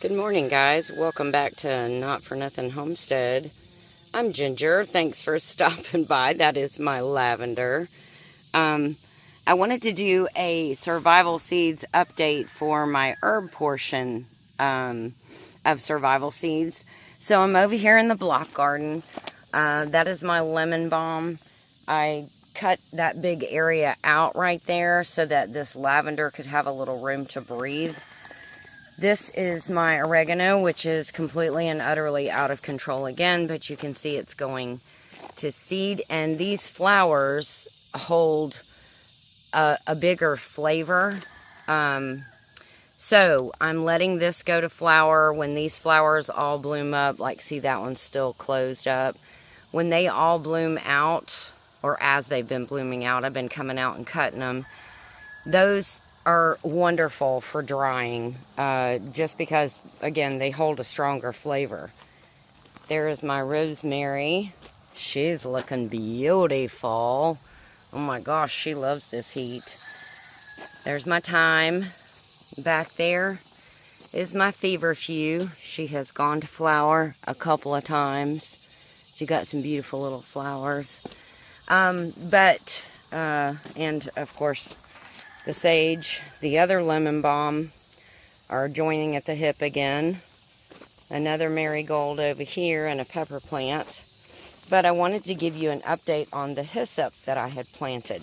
Good morning, guys. Welcome back to Not For Nothing Homestead. I'm Ginger. Thanks for stopping by. That is my lavender. I wanted to do a survival seeds update for my herb portion of survival seeds. So I'm over here in the block garden. That is my lemon balm. I cut that big area out right there so that this lavender could have a little room to breathe. This is my oregano, which is completely and utterly out of control again, but you can see it's going to seed, and these flowers hold a bigger flavor. So I'm letting this go to flower. When these flowers all bloom up, like see that one's still closed up. When they all bloom out, or as they've been blooming out, I've been coming out and cutting them. Those are wonderful for drying, just because, again, they hold a stronger flavor. There is my rosemary. She's looking beautiful. Oh my gosh, she loves this heat. There's my thyme. Back there is my feverfew. She has gone to flower a couple of times. She got some beautiful little flowers. And of course, the sage, the other lemon balm are joining at the hip again. Another marigold over here and a pepper plant. But I wanted to give you an update on the hyssop that I had planted.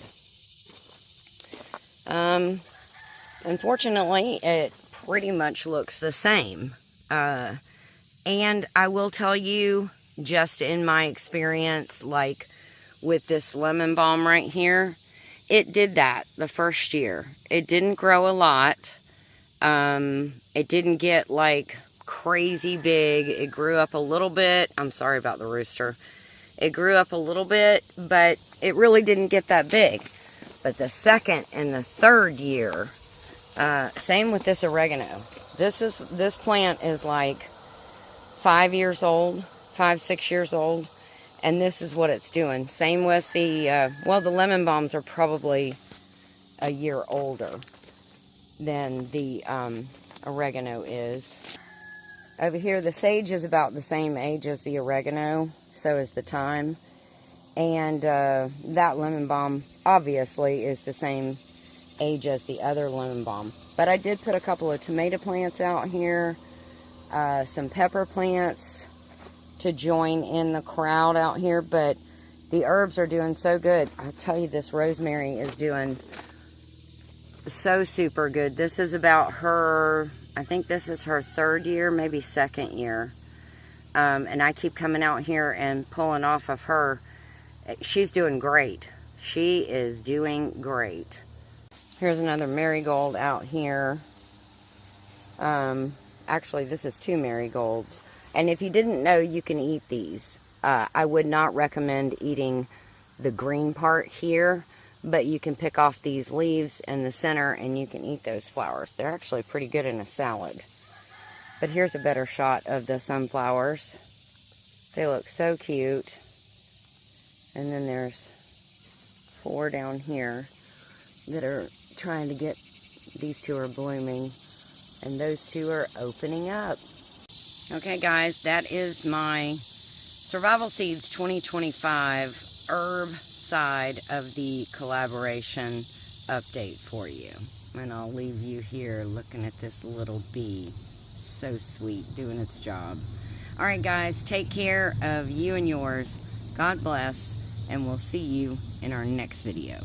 Unfortunately, it pretty much looks the same. And I will tell you, just in my experience, like with this lemon balm right here, it did that the first year. It didn't grow a lot. It didn't get like crazy big. It grew up a little bit. I'm sorry about the rooster. It grew up a little bit, but it really didn't get that big. But the second and the third year, same with this oregano. This plant is like 5 years old, 5-6 years old. And this is what it's doing. Same with the, the lemon balms are probably a year older than the oregano is. Over here, the sage is about the same age as the oregano. So is the thyme. And that lemon balm, obviously, is the same age as the other lemon balm. But I did put a couple of tomato plants out here. Some pepper plants to join in the crowd out here, but the herbs are doing so good. I tell you, this rosemary is doing so super good. This is about her, I think this is her third year, maybe second year. And I keep coming out here and pulling off of her. She's doing great. She is doing great. Here's another marigold out here. Actually, this is 2 marigolds. And if you didn't know, you can eat these. I would not recommend eating the green part here, but you can pick off these leaves in the center and you can eat those flowers. They're actually pretty good in a salad. But here's a better shot of the sunflowers. They look so cute. And then there's 4 down here that are trying to get, these 2 are blooming, and those 2 are opening up. Okay, guys, that is my Survival Seeds 2025 herb side of the collaboration update for you. And I'll leave you here looking at this little bee. So sweet, doing its job. All right, guys, take care of you and yours. God bless, and we'll see you in our next video.